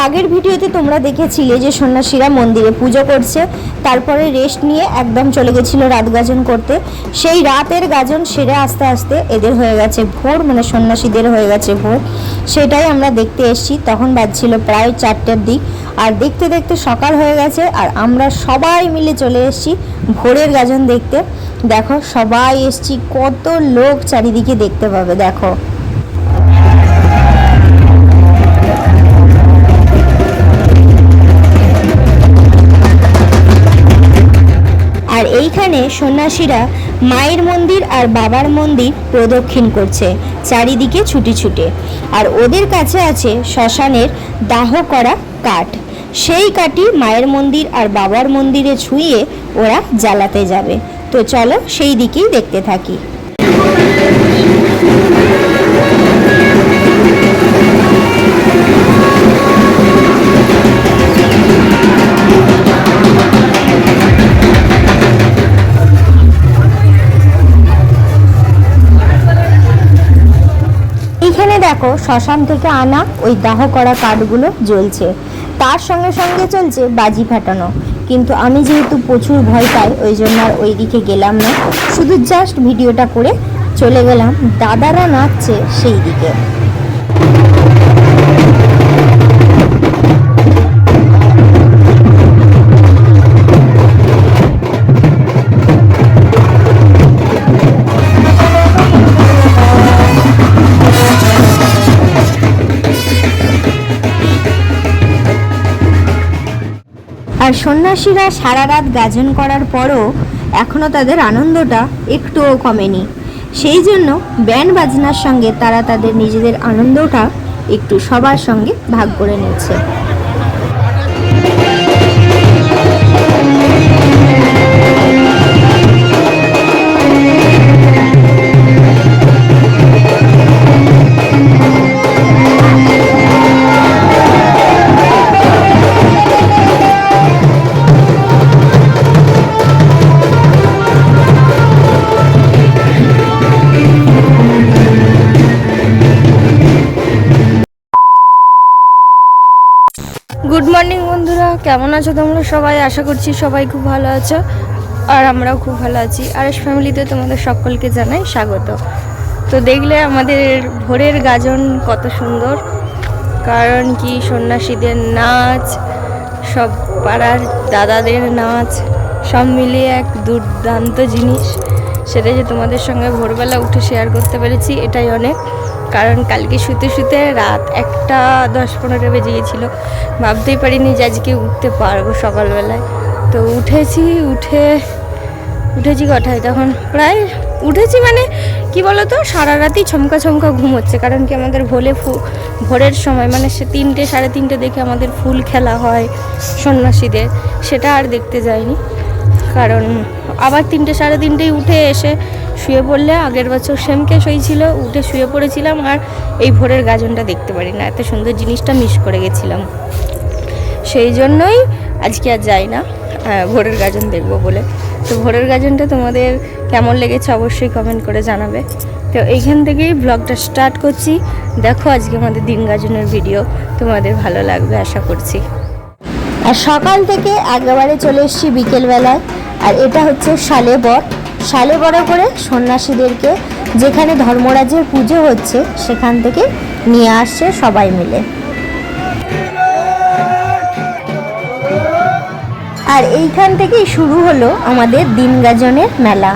আগের ভিডিওতে তোমরা দেখেছিলে যে সন্ন্যাসীরা মন্দিরে পুজো করছে, তারপরে রেস্ট নিয়ে একদম চলে গেছিলো রাত গাজন করতে। সেই রাতের গাজন সেরে আস্তে আস্তে এদের হয়ে গেছে ভোর, মানে সন্ন্যাসীদের হয়ে গেছে ভোর। সেটাই আমরা দেখতে এসেছি। তখন বাজছিল প্রায় 4টের দিক, আর দেখতে দেখতে সকাল হয়ে গেছে। আর আমরা সবাই মিলে চলে এসেছি ভোরের গাজন দেখতে। দেখো সবাই এসছি, কত লোক চারিদিকে দেখতে পাবে দেখো। আর এইখানে সন্ন্যাসীরা মায়ের মন্দির আর বাবার মন্দির প্রদক্ষিণ করছে চারিদিকে ছুটে ছুটে। আর ওদের কাছে আছে শ্মশানের দাহ করা কাঠ, সেই কাঠই মায়ের মন্দির আর বাবার মন্দিরে ছুঁয়ে ওরা জ্বালাতে যাবে। তো চলো সেই দিকেই দেখতে থাকি। এখানে দেখো শ্মশান থেকে আনা ওই দাহ করা কাঠগুলো জ্বলছে, তার সঙ্গে সঙ্গে চলছে বাজি ফাটানো। কিন্তু আমি যেহেতু প্রচুর ভয় পাই, ওই জন্য আর ওই দিকে গেলাম না, শুধু জাস্ট ভিডিওটা করে চলে গেলাম দাদারা নাচছে সেই দিকে। আর সন্ন্যাসীরা সারা রাত গাজন করার পরও এখনও তাদের আনন্দটা একটুও কমেনি। সেই জন্য ব্যান্ড বাজনার সঙ্গে তারা তাদের নিজেদের আনন্দটা একটু সবার সঙ্গে ভাগ করে নিচ্ছে। গুড মর্নিং বন্ধুরা, কেমন আছো তোমরা সবাই? আশা করছি সবাই খুব ভালো আছো, আর আমরাও খুব ভালো আছি। আরএস ফ্যামিলিতে তোমাদের সকলকে জানাই স্বাগত। তো দেখলে আমাদের ভোরের গাজন কত সুন্দর, কারণ কি সন্ন্যাসীদের নাচ, সব পাড়ার দাদাদের নাচ, সব মিলিয়ে এক দুর্দান্ত জিনিস। সেটা যে তোমাদের সঙ্গে ভোরবেলা উঠে শেয়ার করতে পেরেছি, এটাই অনেক। কারণ কালকে শুতে শুতে রাত 1:10-15 বেজে গিয়েছিলো, ভাবতেই পারিনি যে আজকে উঠতে পারবো সকালবেলায়। তো উঠেছি কটায়, তখন প্রায় উঠেছি মানে কি বলতো, সারা রাতই ছমকা ছমকা ঘুম হচ্ছে। কারণ কি আমাদের ভোরের সময় মানে সে 3টে 3:30 দেখে আমাদের ফুল খেলা হয় সন্ন্যাসীদের, সেটা আর দেখতে যায়নি। কারণ আবার 3টে 3:30 উঠে এসে শুয়ে পড়লে, আগের বছর সেম কেস হয়েছিল, উঠে শুয়ে পড়েছিলাম আর এই ভোরের গাজনটা দেখতে পারি না, এত সুন্দর জিনিসটা মিস করে গেছিলাম। সেই জন্যই আজকে আর যাই না ভোরের গাজন দেখবো বলে। তো ভোরের গাজনটা তোমাদের কেমন লেগেছে অবশ্যই কমেন্ট করে জানাবে। তো এইখান থেকেই ব্লগটা স্টার্ট করছি। দেখো আজকে আমাদের দিন গাজনের ভিডিও, তোমাদের ভালো লাগবে আশা করছি। আর সকাল থেকে একেবারে চলে এসেছি বিকেলবেলায়। আর এটা হচ্ছে সালে বড় করে সন্ন্যাসীদেরকে যেখানে ধর্মরাজের পুজো হচ্ছে সেখান থেকে নিয়ে আসছে সবাই মিলে। আর এইখান থেকেই শুরু হলো আমাদের দিন গাজনের মেলা।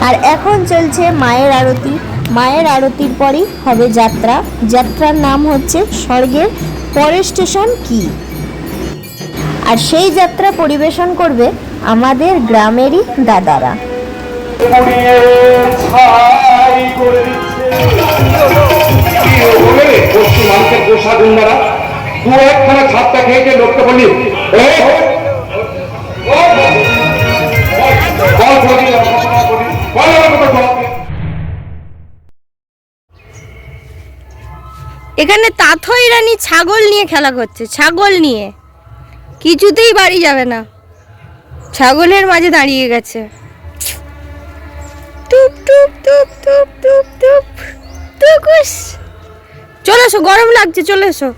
আর এখন চলছে মায়ের আরতি। মায়ের আরতির পরই হবে যাত্রা। যাত্রার নাম হচ্ছে স্বর্গের পরের স্টেশন কি। আর সেই যাত্রা পরিবেশন করবে আমাদের গ্রামেরই দাদারা। এখানে তাথই রানী ছাগল নিয়ে খেলা করছে, ছাগল নিয়ে কিছুতেই বাড়ি যাবে না, ছাগলের মাঝে দাঁড়িয়ে গেছে। টুপ টুপ টুপ টুপ টুপ টুপ টুকুস। চলে এসো, গরম লাগছে, চলে এসো।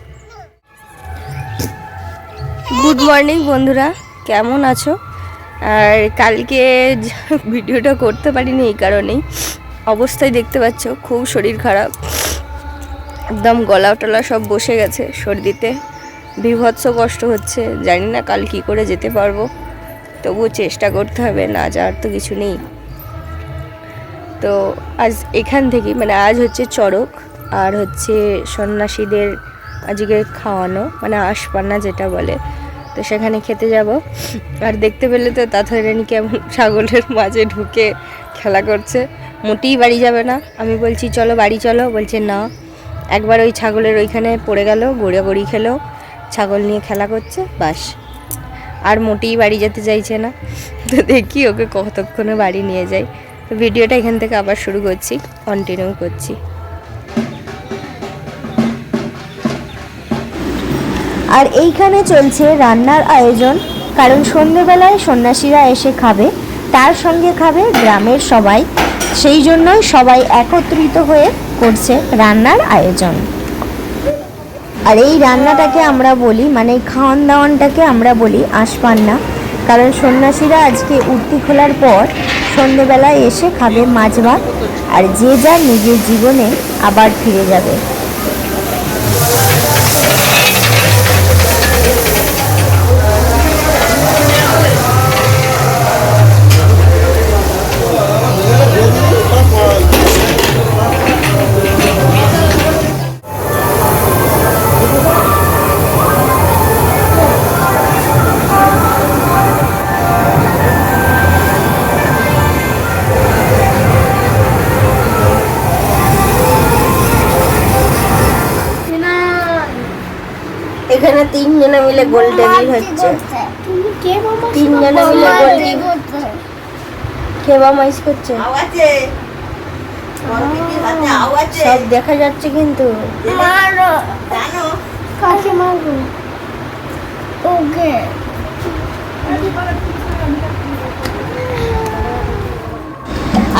গুড মর্নিং বন্ধুরা, কেমন আছো? আর কালকে ভিডিওটা করতে পারিনি এই কারণেই, অবস্থায় দেখতে পাচ্ছ খুব শরীর খারাপ, একদম গলা টলা সব বসে গেছে, সর্দিতে বীভৎস কষ্ট হচ্ছে। জানি না কাল কি করে যেতে পারবো, তবুও চেষ্টা করতে হবে, না যাওয়ার তো কিছু নেই। তো আজ এখান থেকে মানে আজ হচ্ছে চড়ক, আর হচ্ছে সন্ন্যাসীদের আজকে খাওয়ানো, মানে আশপান্না যেটা বলে, তো সেখানে খেতে যাব। আর দেখতে পেলে তো তাথই রানী কেমন ছাগলের মাঝে ঢুকে খেলা করছে, মোটেই বাড়ি যাবে না। আমি বলছি চলো বাড়ি চলো, বলছে না, একবার ওই ছাগলের ওইখানে পড়ে গেল, গড়িয়াগড়ি খেলো, ছাগল নিয়ে খেলা করছে, বাস, আর মোটেই বাড়ি যেতে চাইছে না। তো দেখি ওকে কতক্ষণে বাড়ি নিয়ে যাই। তো ভিডিওটা এখান থেকে আবার শুরু করছি, কন্টিনিউ করছি। আর এইখানে চলছে রান্নার আয়োজন, কারণ সন্ধেবেলায় সন্ন্যাসীরা এসে খাবে, তার সঙ্গে খাবে গ্রামের সবাই, সেই জন্যই সবাই একত্রিত হয়ে করছে রান্নার আয়োজন। আর এই রান্নাটাকে আমরা বলি, মানে খাওয়ান দাওয়ানটাকে আমরা বলি আশপান্না, কারণ সন্ন্যাসীরা আজকে উর্তি খোলার পর সন্ধেবেলায় এসে খাবে মাছ ভাত, আর যে যার নিজের জীবনে আবার ফিরে যাবে। এখানে 3 জনে মিলে গোল টেবিল হচ্ছে, 3 জনে মিলে গোল খেবা মাইস করছে, সব দেখা যাচ্ছে কিন্তু।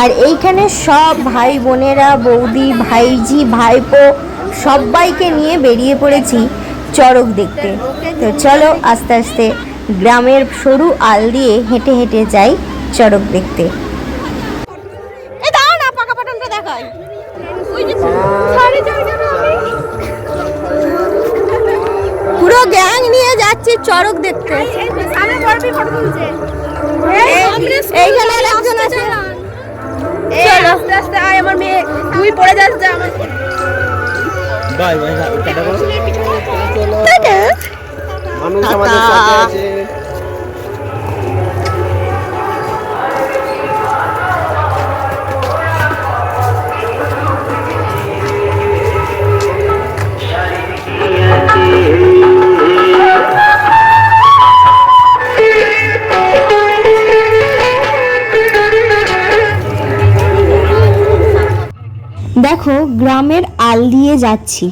আর এইখানে সব ভাই বোনেরা, বৌদি, ভাইজি, ভাইপো সবাইকে নিয়ে বেরিয়ে পড়েছি চড়ক দেখতে। তো চলো আস্তে আস্তে গ্রামের সরু আল দিয়ে হেঁটে হেঁটে যাই চড়ক দেখতে। পুরো গ্যাং নিয়ে যাচ্ছি চড়ক দেখতে। এইখানে একজন আছে, আস্তে আস্তে আয় আমার মেয়ে, তুই পড়ে যাচ্ছে আমার। বাই বাই, টাটা করো। টাটা। মানুষ আমাদের সাথে আছে। দেখো গ্রামের আল দিয়ে যাচ্ছি,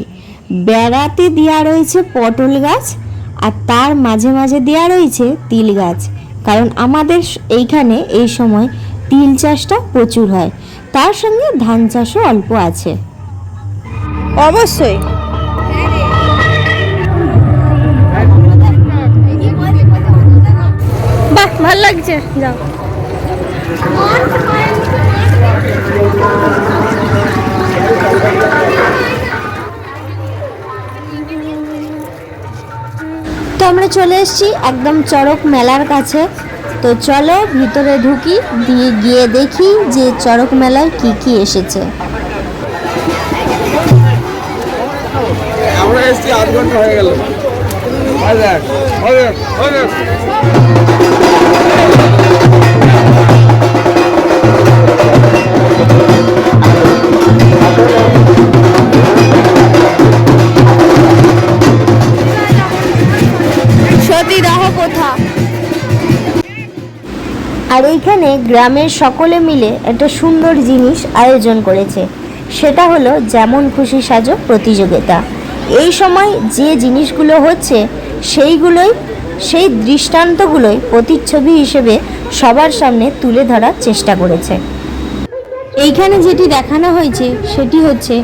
বেড়াতে দেওয়া রয়েছে পটল গাছ, আর তার মাঝে মাঝে দেওয়া রয়েছে তিল গাছ, কারণ আমাদের এইখানে এই সময় তিল চাষটা প্রচুর হয়, তার সঙ্গে ধান চাষও অল্প আছে। অবশ্যই বাহ, ভালো লাগছে, যাও। তো আমরা চলে এসেছি একদম চড়ক মেলার কাছে। তো চলো ভিতরে ঢুকি, দিয়ে গিয়ে দেখি যে চড়ক মেলায় কি কি এসেছে। আমরা এসেছি আধ ঘন্টা হয়ে গেল। সতীদাহ প্রথা। আর এইখানে গ্রামের সকলে মিলে একটা সুন্দর জিনিস আয়োজন করেছে, সেটা হলো যেমন খুশি সাজো প্রতিযোগিতা। এই সময় যে জিনিসগুলো হচ্ছে সেই দৃষ্টান্তগুলোই প্রতিচ্ছবি হিসেবে সবার সামনে তুলে ধরার চেষ্টা করেছে। এইখানে যেটি দেখানো হয়েছে সেটি হচ্ছে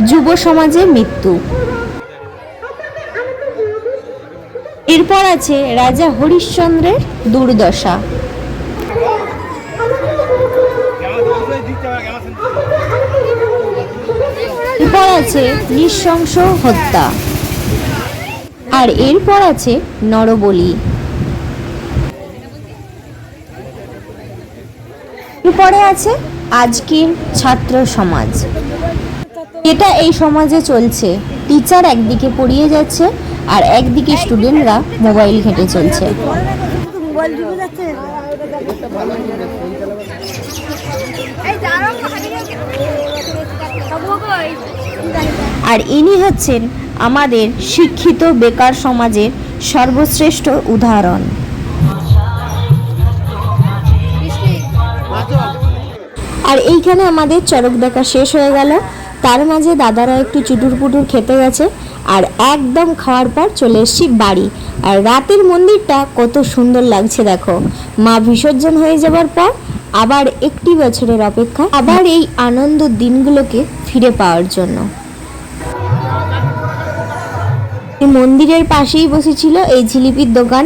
যুব সমাজের মৃত্যু। এরপর আছে রাজা হরিশ্চন্দ্রের দুর্দশা। এরপর আছে নৃশংস হত্যা, আর এরপর আছে নরবলি। এরপরে আছে আজকের ছাত্র সমাজ। এটা এই সমাজে চলছে, টিচার একদিকে পড়িয়ে যাচ্ছে আর একদিকে স্টুডেন্টরা মোবাইল ঘেঁটে চলছে। আর ইনি হচ্ছেন আমাদের শিক্ষিত বেকার সমাজের সর্বশ্রেষ্ঠ উদাহরণ। আর এইখানে আমাদের চড়ক দেখা শেষ হয়ে গেল। তার মাঝে দাদারা একটু চুটুর পুটুর খেতে গেছে, আর একদম খাওয়ার পর চলে এসেছি বাড়ি। আর রাতের মন্দিরটা কত সুন্দর লাগছে দেখো। মা বিসর্জন হয়ে যাবার পর আবার একটি বছরের অপেক্ষা, আবার এই আনন্দ দিনগুলোকে ফিরে পাওয়ার জন্য। মন্দিরের পাশেই বসেছিল এই জিলিপির দোকান।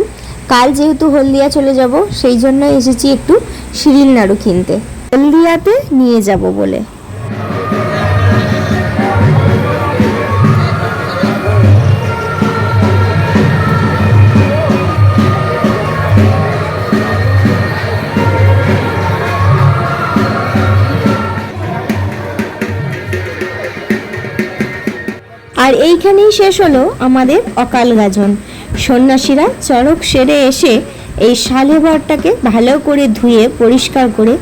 কাল যেহেতু হলদিয়া চলে যাব, সেই জন্য এসেছি একটু শিরিল নাড়ু কিনতে, হলদিয়াতে নিয়ে যাব বলে। আর এইখানেই শেষ হলো আমাদের অকাল গাজন। সন্ন্যাসীরা চড়ক সেরে এসে এই শালেভারটাকে ভালো করে ধুয়ে পরিষ্কার করে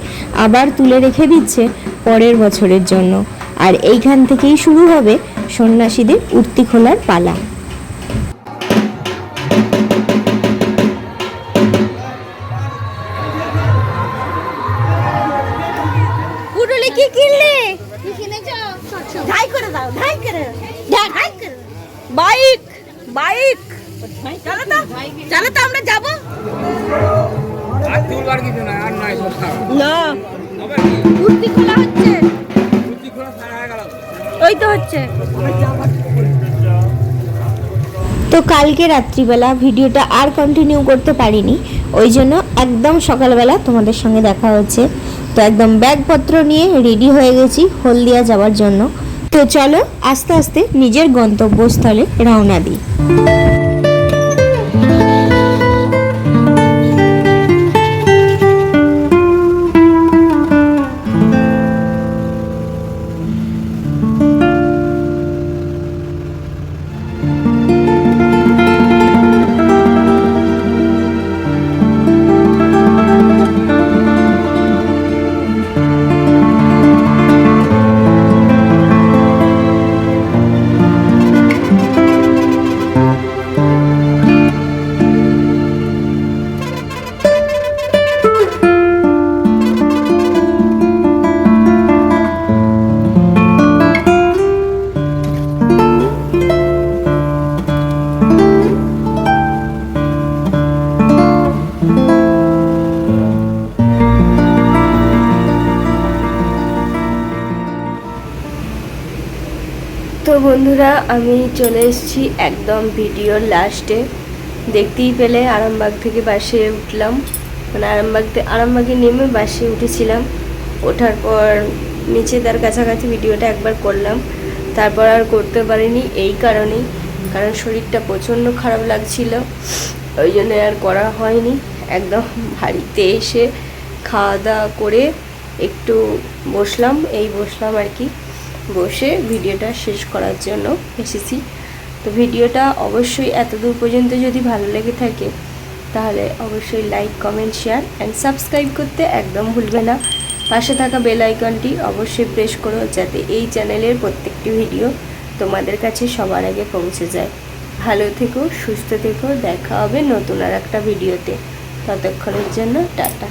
আবার তুলে রেখে দিচ্ছে পরের বছরের জন্য। আর এইখান থেকেই শুরু হবে সন্ন্যাসীদের উর্তি খোলার পালা। পুরুলি কি কিনলে? বাইক বাইক চলো তো আমরা যাবো না। কুর্তি খোলা হচ্ছে, ওই তো হচ্ছে। তো কালকে রাত্রিবেলা ভিডিওটা আর কন্টিনিউ করতে পারিনি, ওই জন্য একদম সকালবেলা তোমাদের সঙ্গে দেখা হচ্ছে। তো একদম ব্যাগপত্র নিয়ে রেডি হয়ে গেছি হলদিয়া যাওয়ার জন্য। তো চলো আস্তে আস্তে নিজের গন্তব্যস্থলে রওনা দিই। তো বন্ধুরা, আমি চলে এসেছি একদম ভিডিওর লাস্টে। দেখতেই পেলে আরামবাগ থেকে বাসে উঠলাম, মানে আরামবাগে নেমে বাসে উঠেছিলাম। ওঠার পর নিচে তার কাছাকাছি ভিডিওটা একবার করলাম, তারপর আর করতে পারিনি এই কারণেই, কারণ শরীরটা প্রচণ্ড খারাপ লাগছিল, ওই জন্য আর করা হয়নি। একদম বাড়িতে এসে খাওয়া দাওয়া করে একটু বসলাম আর কি, বসে ভিডিওটা শেষ করার জন্য এসেছি। তো ভিডিওটা অবশ্যই এতদূর পর্যন্ত যদি ভালো লেগে থাকে তাহলে অবশ্যই like, comment, share and subscribe করতে একদম ভুলবে না। পাশে থাকা বেল আইকনটি অবশ্যই প্রেস করো, যাতে এই চ্যানেলের প্রত্যেকটি ভিডিও তোমাদের কাছে সবার আগে পৌঁছে যায়। ভালো থেকো, সুস্থ থেকো, দেখা হবে নতুন আর একটা ভিডিওতে। ততক্ষণের জন্য টাটা।